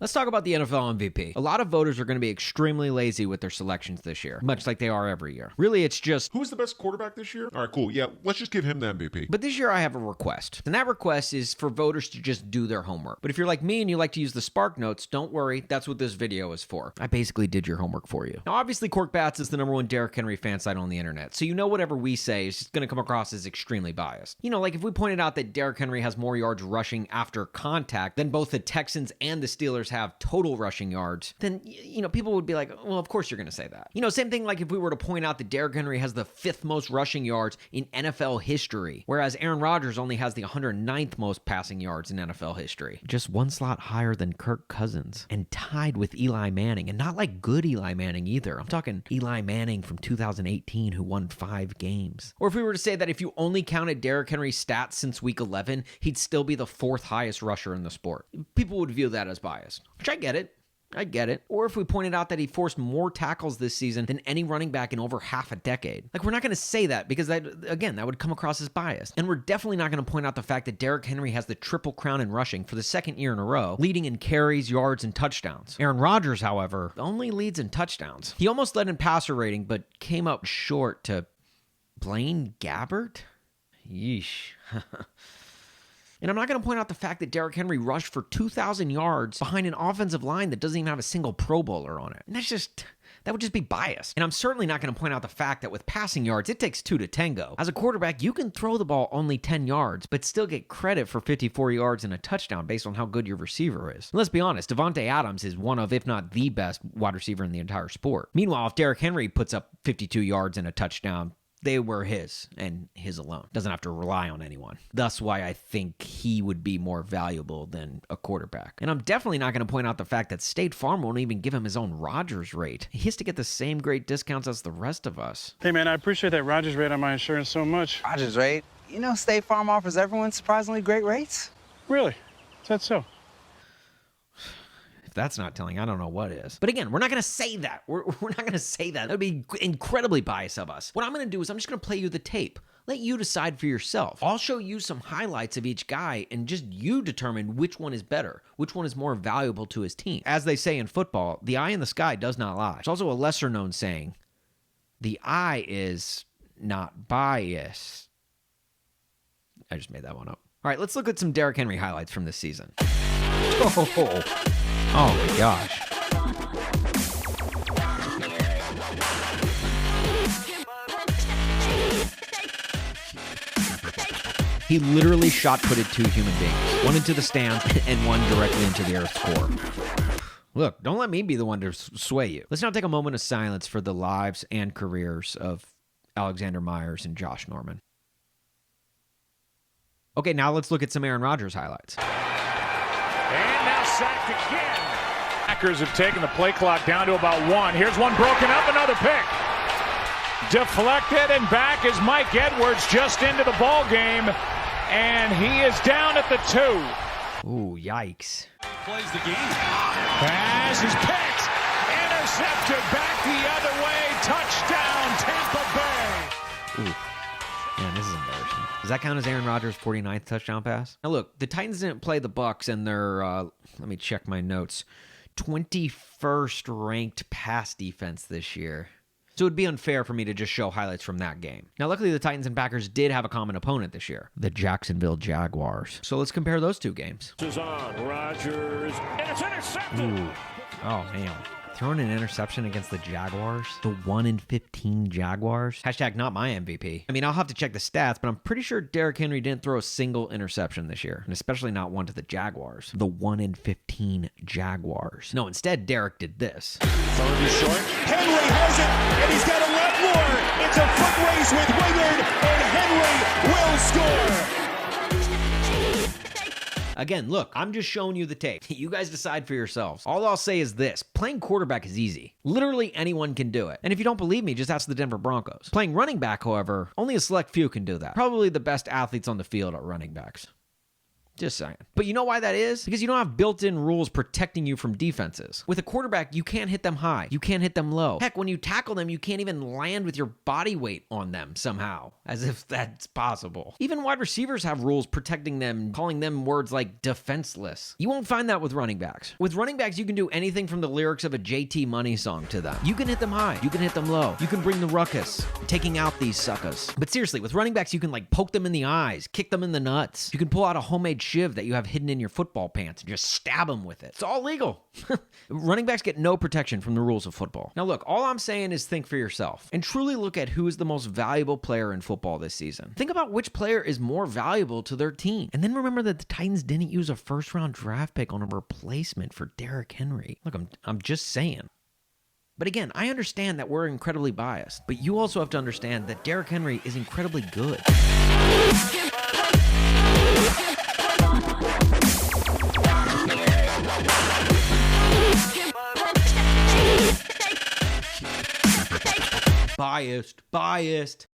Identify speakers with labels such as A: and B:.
A: Let's talk about the NFL MVP. A lot of voters are going to be extremely lazy with their selections this year, much like they are every year. Really, it's just,
B: who's the best quarterback this year? All right, cool. Yeah, let's just give him the MVP.
A: But this year I have a request. And that request is for voters to just do their homework. But if you're like me and you like to use the Spark Notes, don't worry, that's what this video is for. I basically did your homework for you. Now, obviously, Korked is the #1 Derrick Henry fan site on the internet, so you know whatever we say is just going to come across as extremely biased. You know, like if we pointed out that Derrick Henry has more yards rushing after contact than both the Texans and the Steelers have total rushing yards, then, you know, people would be like, well, of course you're going to say that. You know, same thing like if we were to point out that Derrick Henry has the 5th most rushing yards in NFL history, whereas Aaron Rodgers only has the 109th most passing yards in NFL history. Just one slot higher than Kirk Cousins and tied with Eli Manning, and not like good Eli Manning either. I'm talking Eli Manning from 2018 who won 5 games. Or if we were to say that if you only counted Derrick Henry's stats since week 11, he'd still be the 4th highest rusher in the sport. People would view that as biased, which I get it. Or if we pointed out that he forced more tackles this season than any running back in over half a decade. Like, we're not going to say that because that would come across as biased. And we're definitely not going to point out the fact that Derrick Henry has the triple crown in rushing for the 2nd year in a row, leading in carries, yards, and touchdowns. Aaron Rodgers, however, only leads in touchdowns. He almost led in passer rating, but came up short to Blaine Gabbert? Yeesh. And I'm not going to point out the fact that Derrick Henry rushed for 2,000 yards behind an offensive line that doesn't even have a single Pro Bowler on it. And that would just be biased. And I'm certainly not going to point out the fact that with passing yards, it takes 2 to tango. As a quarterback, you can throw the ball only 10 yards, but still get credit for 54 yards and a touchdown based on how good your receiver is. And let's be honest, Davante Adams is one of, if not the best wide receiver in the entire sport. Meanwhile, if Derrick Henry puts up 52 yards and a touchdown, they were his, and his alone. Doesn't have to rely on anyone. That's why I think he would be more valuable than a quarterback. And I'm definitely not going to point out the fact that State Farm won't even give him his own Rodgers rate. He has to get the same great discounts as the rest of us.
C: Hey, man, I appreciate that Rodgers rate on my insurance so much.
D: Rodgers rate? You know, State Farm offers everyone surprisingly great rates.
C: Really? Is that so?
A: If that's not telling, I don't know what is. But again, we're not going to say that. We're not going to say that. That would be incredibly biased of us. What I'm going to do is I'm just going to play you the tape. Let you decide for yourself. I'll show you some highlights of each guy and just you determine which one is better, which one is more valuable to his team. As they say in football, the eye in the sky does not lie. It's also a lesser known saying, the eye is not biased. I just made that one up. All right, let's look at some Derrick Henry highlights from this season. Oh my gosh. He literally shot-putted 2 human beings. One into the stands and one directly into the Earth's core. Look, don't let me be the one to sway you. Let's now take a moment of silence for the lives and careers of Alexander Myers and Josh Norman. Okay, now let's look at some Aaron Rodgers highlights.
E: And now sacked again. Packers have taken the play clock down to about 1. Here's one broken up, another pick. Deflected and back is Mike Edwards just into the ball game. And he is down at the 2.
A: Ooh, yikes.
E: Plays the game. Pass is picked. Intercepted back the other way. Touchdown, Tampa Bay.
A: Ooh. Man, this is embarrassing. Does that count as Aaron Rodgers' 49th touchdown pass? Now look, the Titans didn't play the Bucs and their, let me check my notes, 21st ranked pass defense this year. So it would be unfair for me to just show highlights from that game. Now luckily the Titans and Packers did have a common opponent this year, the Jacksonville Jaguars. So let's compare those 2 games.
E: This is on Rodgers, and it's intercepted.
A: Ooh. Oh man. Throwing an interception against the Jaguars, the 1-in-15 Jaguars. Hashtag not my MVP. I mean, I'll have to check the stats, but I'm pretty sure Derrick Henry didn't throw a single interception this year, and especially not one to the Jaguars, the 1-in-15 Jaguars. No, instead, Derrick did this.
E: Third is short.
F: Henry has it, and he's got a lot more. It's a foot race with Wingard, and Henry will score.
A: Again, look, I'm just showing you the tape. You guys decide for yourselves. All I'll say is this. Playing quarterback is easy. Literally anyone can do it. And if you don't believe me, just ask the Denver Broncos. Playing running back, however, only a select few can do that. Probably the best athletes on the field are running backs. Just saying. But you know why that is? Because you don't have built-in rules protecting you from defenses. With a quarterback, you can't hit them high. You can't hit them low. Heck, when you tackle them, you can't even land with your body weight on them somehow, as if that's possible. Even wide receivers have rules protecting them, calling them words like defenseless. You won't find that with running backs. With running backs, you can do anything from the lyrics of a JT Money song to them. You can hit them high. You can hit them low. You can bring the ruckus, taking out these suckers. But seriously, with running backs, you can like poke them in the eyes, kick them in the nuts. You can pull out a homemade shiv that you have hidden in your football pants and just stab them with it. It's all legal. Running backs get no protection from the rules of football. Now look, all I'm saying is think for yourself and truly look at who is the most valuable player in football this season. Think about which player is more valuable to their team. And then remember that the Titans didn't use a first-round draft pick on a replacement for Derrick Henry. Look, I'm just saying. But again, I understand that we're incredibly biased, but you also have to understand that Derrick Henry is incredibly good. Biased.